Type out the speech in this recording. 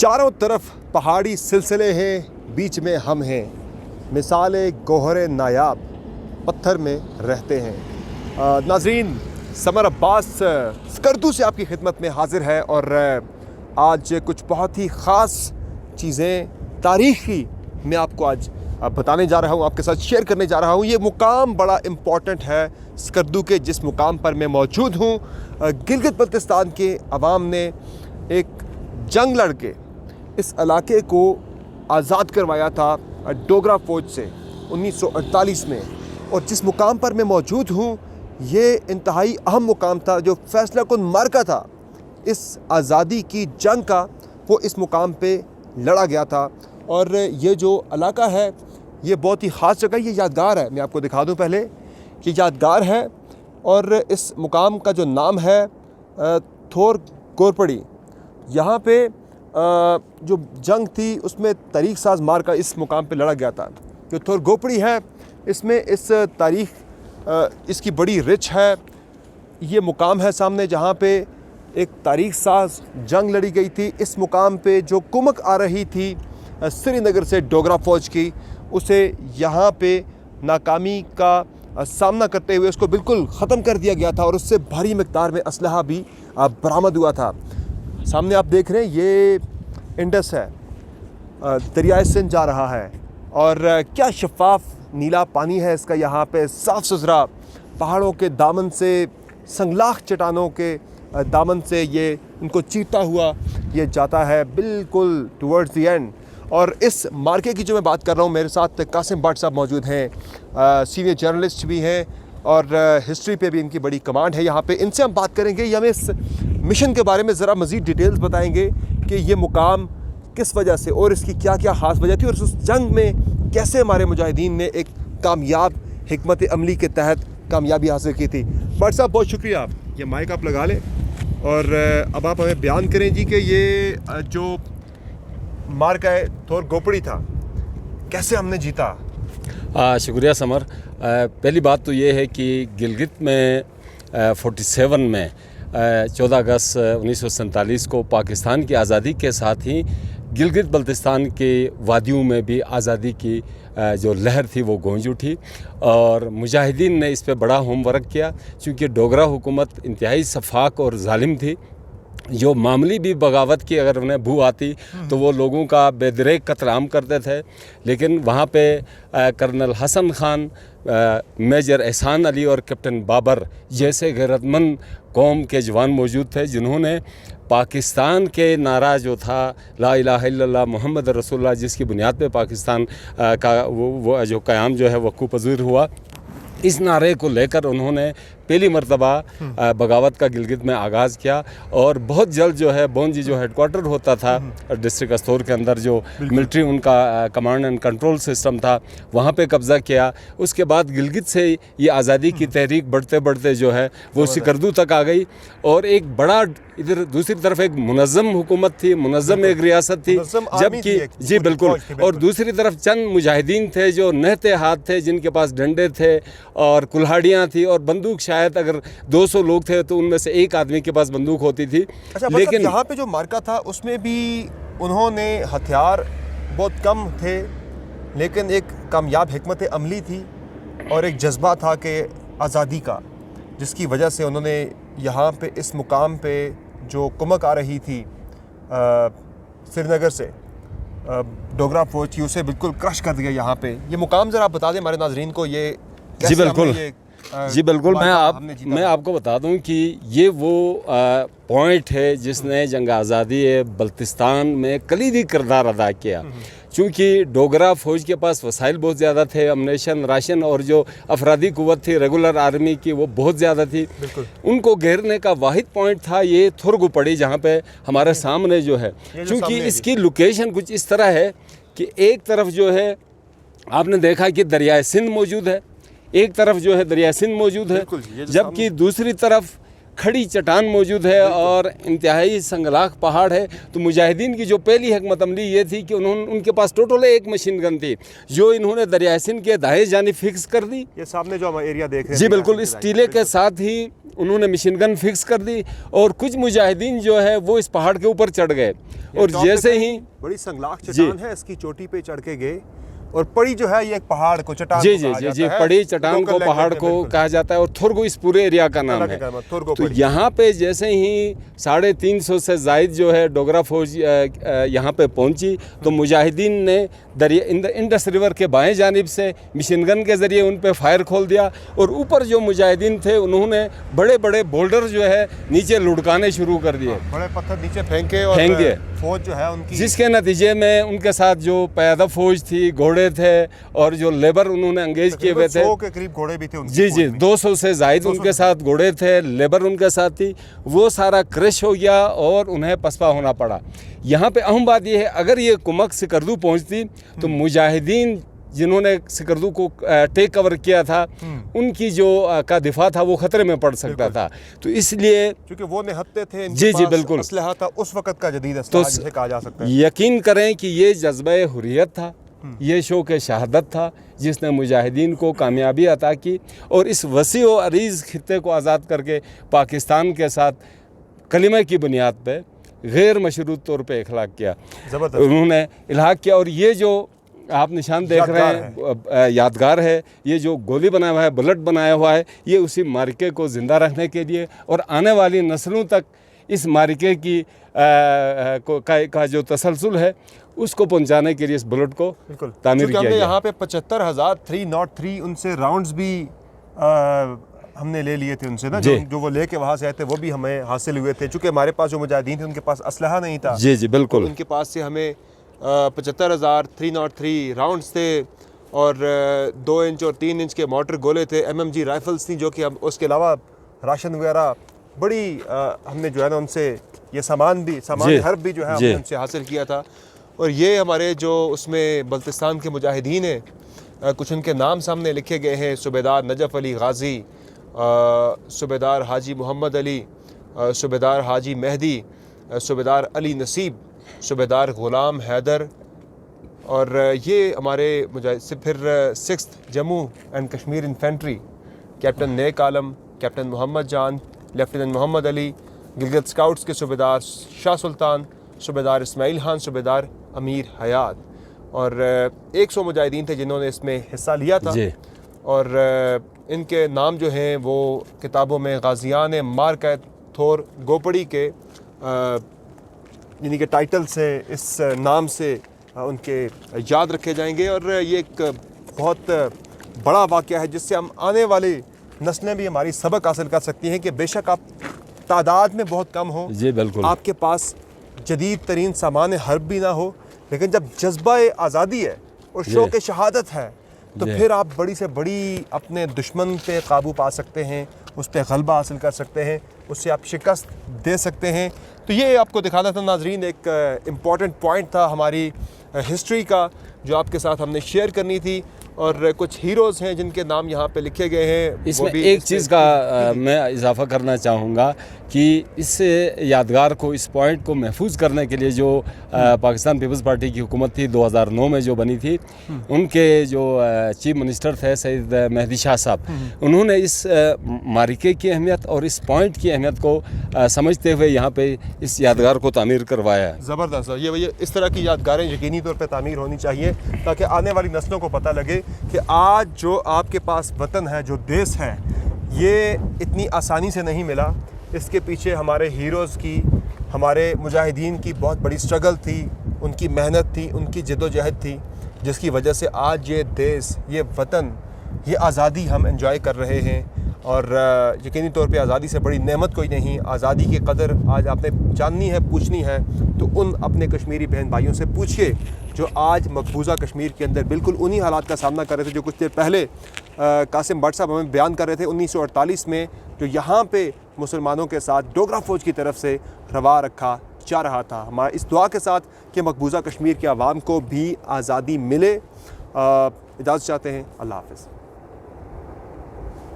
चारों तरफ पहाड़ी सिलसिले हैं, बीच में हम हैं, मिसाले गोहरे नायाब पत्थर में रहते हैं। नाजरीन, समर अब्बास स्कर्दू से आपकी खिदमत में हाजिर है और आज कुछ बहुत ही ख़ास चीज़ें तारीख़ी मैं आपको आज बताने जा रहा हूँ, आपके साथ शेयर करने जा रहा हूँ। ये मुकाम बड़ा इम्पॉर्टेंट है स्कर्दू के, जिस मुकाम पर मैं मौजूद हूँ। गिलगित बल्तिस्तान के अवाम ने एक जंग लड़के इस इलाके को आज़ाद करवाया था डोगरा फ़ौज से 1948 में, और जिस मुकाम पर मैं मौजूद हूँ ये इंतहाई अहम मुकाम था। जो फैसला कुन मार्का था इस आज़ादी की जंग का, वो इस मुकाम पे लड़ा गया था। और ये जो इलाका है ये बहुत ही ख़ास जगह, ये यादगार है। मैं आपको दिखा दूं पहले कि यादगार है, और इस मुकाम का जो नाम है थोर गोरपड़ी। यहाँ पे जो जंग थी उसमें तारीख साज मार्का इस मुकाम पे लड़ा गया था। जो थोर गोरपड़ी है इसमें इस तारीख इसकी बड़ी रिच है। ये मुकाम है सामने जहाँ पे एक तारीख साज जंग लड़ी गई थी। इस मुकाम पे जो कुमक आ रही थी श्रीनगर से डोगरा फ़ौज की, उसे यहाँ पे नाकामी का सामना करते हुए उसको बिल्कुल ख़त्म कर दिया गया था, और उससे भारी मिक़दार में असलहा भी बरामद हुआ था। सामने आप देख रहे हैं ये इंडस है, दरियाए सिंध जा रहा है, और क्या शफ़ाफ नीला पानी है इसका। यहाँ पे साफ़ सुथरा पहाड़ों के दामन से, संगलाख चट्टानों के दामन से ये उनको चीरता हुआ ये जाता है बिल्कुल टुवर्ड्स द एंड। और इस मार्के की जो मैं बात कर रहा हूँ, मेरे साथ कासिम भट्ट साहब मौजूद हैं, सीनियर जर्नलिस्ट भी हैं और हिस्ट्री पे भी इनकी बड़ी कमांड है यहाँ पे। इनसे हम बात करेंगे, ये हमें इस मिशन के बारे में ज़रा मज़ीद डिटेल्स बताएंगे कि ये मुकाम किस वजह से और इसकी क्या क्या ख़ास वजह थी, और उस जंग में कैसे हमारे मुजाहिदीन ने एक कामयाब हिकमत अमली के तहत कामयाबी हासिल की थी। भट्ट साहब बहुत शुक्रिया, ये माइक आप लगा लें और अब आप हमें बयान करें जी कि ये जो मार्का थोर गोपड़ी था कैसे हमने जीता। शुक्रिया समर। पहली बात तो ये है कि गिलगित में 47 में 14 अगस्त 1947 को पाकिस्तान की आज़ादी के साथ ही गिलगित बल्तिस्तान के वादियों में भी आज़ादी की जो लहर थी वो गूंज उठी, और मुजाहिदीन ने इस पे बड़ा होमवर्क किया। चूँकि डोगरा हुकूमत इंतहाई सफाक और जालिम थी, जो मामूली भी बगावत की अगर उन्हें भू आती तो वो लोगों का बेदरेक कत्लेआम करते थे। लेकिन वहाँ पे कर्नल हसन खान, मेजर एहसान अली और कैप्टन बाबर जैसे गैरतमंद कौम के जवान मौजूद थे, जिन्होंने पाकिस्तान के नारा जो था ला इलाहा इल्लल्लाह मुहम्मद रसूलुल्लाह, जिसकी बुनियाद पे पाकिस्तान का वो जो क़याम जो है वक़्फ़ पज़ीर हुआ, इस नारे को लेकर उन्होंने पहली मरतबा बगावत का गिलगित में आगाज़ किया। और बहुत जल्द जो है बोंजी जो हेडक्वार्टर होता था डिस्ट्रिक्ट अस्तोर के अंदर, जो मिलिट्री उनका कमांड एंड कंट्रोल सिस्टम था, वहाँ पे कब्ज़ा किया। उसके बाद गिलगित से ये आज़ादी की तहरीक बढ़ते बढ़ते जो है वो स्कर्दू तक आ गई, और एक बड़ा इधर दूसरी तरफ एक मुनज़्ज़म हुकूमत थी, मुनज़्ज़म एक रियासत थी, जबकि जी बिल्कुल, और दूसरी तरफ चंद मुजाहिदीन थे जो नहते हाथ थे, जिनके पास डंडे थे और कुल्हाड़ियाँ थी और बंदूक, शायद अगर 200 लोग थे तो उनमें से एक आदमी के पास बंदूक होती थी। अच्छा, लेकिन यहाँ पे जो मार्का था उसमें भी उन्होंने हथियार बहुत कम थे, लेकिन एक कामयाब हिकमत अमली थी और एक जज्बा था कि आज़ादी का, जिसकी वजह से उन्होंने यहाँ पे इस मुकाम पे जो कुमक आ रही थी श्रीनगर से डोगरा फ़ौज की, उसे बिल्कुल क्रश कर दिया यहाँ पे। ये मुकाम ज़रा आप बता दें हमारे नाजरीन को, ये जी बिल्कुल, जी बिल्कुल। मैं आपको बता दूं कि ये वो पॉइंट है जिसने जंग आज़ादी बल्तिस्तान में कलीदी किरदार अदा किया। चूँकि डोगरा फ़ौज के पास वसाइल बहुत ज़्यादा थे, अमनेशन, राशन और जो अफरादी कुव्वत थी रेगुलर आर्मी की वो बहुत ज़्यादा थी। उनको घेरने का वाहिद पॉइंट था ये थोर गोपड़ी, जहाँ पे हमारे सामने जो है, चूँकि इसकी लोकेशन कुछ इस तरह है कि एक तरफ जो है आपने देखा कि दरियाए सिंध मौजूद है, एक तरफ जो है दरिया सिंध मौजूद है, जबकि दूसरी तरफ खड़ी चट्टान मौजूद है और इंतहाई संगलाख पहाड़ है। तो मुजाहिदीन की जो पहली हिकमत अमली ये थी कि उनके पास टोटल एक मशीन गन थी, जो इन्होंने दरिया सिंध के दाएं जानिब फिक्स कर दी। ये सामने जो हम एरिया देख रहे हैं, जी बिल्कुल, इस टीले के साथ ही उन्होंने मशीन गन फिक्स कर दी, और कुछ मुजाहिदीन जो है वो इस पहाड़ के ऊपर चढ़ गए और जैसे ही बड़ी संगलाख चट्टान है, इसकी चोटी पे चढ़ के गए और पड़ी जो है ये एक पहाड़ को चट्टान जी को जी कहा जी जाता जी है। पड़ी चट्टान को लोकल पहाड़ लैंग्वेज को में बिल्कुल। कहा जाता है और थुर्गो इस पूरे एरिया का नाम है। थुर्गो तो पड़ी। यहाँ पे जैसे ही 350 से जायद जो है डोगरा फौज यहाँ पे पहुँची तो मुजाहिदीन ने दरिया इंडस रिवर के बाएं जानिब से मिशन गन के ज़रिए उन पे फायर खोल दिया और ऊपर जो मुजाहिदीन थे उन्होंने बड़े बड़े बोल्डर जो है नीचे लुढ़काने शुरू कर दिए, बड़े पत्थर नीचे फेंके और फेंक दिए। फौज जो है उनकी, जिसके नतीजे में उनके साथ जो पैदा फौज थी, घोड़े थे और जो लेबर उन्होंने अंगेज किए हुए थे, 100 के करीब घोड़े भी थे उनकी जी जी फौज में। 200 से जायद उनके साथ घोड़े थे, लेबर उनके साथ थी, वो सारा क्रश हो गया और उन्हें पसपा होना पड़ा। यहाँ पे अहम बात यह है, अगर ये कुमक सिकरदू पहुँचती तो मुजाहिदीन जिन्होंने सिकरदू को टेक कवर किया था उनकी जो का दिफा था वो खतरे में पड़ सकता था। तो इसलिए क्योंकि वो निहत्ते थे, इनके जी जी पास बिल्कुल असलहा था उस वक्त का जदीद असलहा जिसे कहा जा सकता है। यकीन करें कि ये जज्बे हुर्रियत था, ये शौक़ शहादत था जिसने मुजाहिदीन को कामयाबी अता की और इस वसी व अरीज़ खित्ते को आज़ाद करके पाकिस्तान के साथ कलिमे की बुनियाद पे गैर मशरूत तौर पे इखलाक किया, ज़बरदस्त उन्होंने इल्हाक किया। और ये जो आप निशान देख रहे हैं यादगार है, ये जो गोली बनाया हुआ है, बुलेट बनाया हुआ है, ये उसी मार्के को ज़िंदा रखने के लिए और आने वाली नस्लों तक इस मार्के की का जो तसलसल है उसको पहुंचाने के लिए इस बुलेट को बिल्कुल तामीर किया हमने गया। यहाँ पे 75,303 उनसे राउंड्स भी हमने ले लिए थे उनसे ना, जो वो लेके वहाँ से आए थे वो भी हमें हासिल हुए थे। चूँकि हमारे पास जो मुजाहिदीन थे उनके पास असलहा नहीं था, जी जी बिल्कुल, उनके पास से हमें 75,303 राउंड्स थे और 2 इंच और 3 इंच के मोटर गोले थे, MMG राइफल्स थी, जो कि हम उसके अलावा राशन वगैरह बड़ी हमने जो है ना उनसे ये सामान हर्ब भी जो है हमने उनसे हासिल किया था। और ये हमारे जो उसमें बल्तिस्तान के मुजाहिदीन हैं, कुछ उनके नाम सामने लिखे गए हैं। सूबेदार नजफ़ अली गाज़ी, सूबेदार हाजी मोहम्मद अली, सूबेदार हाजी मेहदी, सूबेदार अली नसीब, सूबेदार ग़ुलाम हैदर। और ये हमारे मुजाहिद फिर 6th Jammu and Kashmir infantry, captain Nek Alam, captain Mohammad Jan, lieutenant Mohammad Ali, Gilgit scouts के सूबेदार शाह सुल्तान, सूबेदार इस्माइल खान, सूबेदार अमीर हयात। और 100 मुजाहिदीन थे जिन्होंने इसमें हिस्सा लिया था। और इनके नाम जो हैं वो किताबों में गाजियान मारकत थोर गोपड़ी के यानी कि टाइटल से इस नाम से उनके याद रखे जाएंगे। और ये एक बहुत बड़ा वाक़या है जिससे हम आने वाली नस्लें भी हमारी सबक हासिल कर सकती हैं कि बेशक आप तादाद में बहुत कम हो, जी बिल्कुल, आपके पास जदीद तरीन सामान हर्ब भी ना हो, लेकिन जब जज्बा आज़ादी है और शौक़ शहादत है तो फिर आप बड़ी से बड़ी अपने दुश्मन पे काबू पा सकते हैं, उस पर गलबा हासिल कर सकते हैं, उससे आप शिकस्त दे सकते हैं। तो ये आपको दिखाना था नाजरीन, एक इम्पॉर्टेंट पॉइंट था हमारी हिस्ट्री का जो आपके साथ हमने शेयर करनी थी। और कुछ हीरोज़ हैं जिनके नाम यहाँ पे लिखे गए हैं। इसमें एक चीज़ का मैं इजाफा करना चाहूँगा कि इस यादगार को, इस पॉइंट को महफूज करने के लिए जो पाकिस्तान पीपल्स पार्टी की हुकूमत थी 2009 में जो बनी थी, उनके जो चीफ मिनिस्टर थे सैयद मेहदी शाह साहब, उन्होंने इस मारिके की अहमियत और इस पॉइंट की अहमियत को समझते हुए यहाँ पे इस यादगार को तामीर करवाया है। ज़बरदस्त। ये इस तरह की यादगारें यकीनी तौर पर तामीर होनी चाहिए ताकि आने वाली नस्लों को पता लगे कि आज जो आपके पास वतन है, जो देश है, ये इतनी आसानी से नहीं मिला। इसके पीछे हमारे हीरोज़ की, हमारे मुजाहिदीन की बहुत बड़ी स्ट्रगल थी, उनकी मेहनत थी, उनकी जद्दोजहद थी, जिसकी वजह से आज ये देश, ये वतन, ये आज़ादी हम एंजॉय कर रहे हैं। और यकीनी तौर पे आज़ादी से बड़ी नेमत कोई नहीं। आज़ादी की कदर आज आपने जाननी है, पूछनी है तो उन अपने कश्मीरी बहन भाइयों से पूछिए जो आज मकबूजा कश्मीर के अंदर बिल्कुल उन्हीं हालात का सामना कर रहे थे जो कुछ देर पहले कासिम भट्ट साहब हमें बयान कर रहे थे 1948 में, जो यहाँ पे मुसलमानों के साथ डोगरा फ़ौज की तरफ से रवा रखा जा रहा था। हमारे इस दुआ के साथ कि मकबूजा कश्मीर के अवाम को भी आज़ादी मिले। इजाज़त चाहते हैं। अल्लाह हाफ़िज़।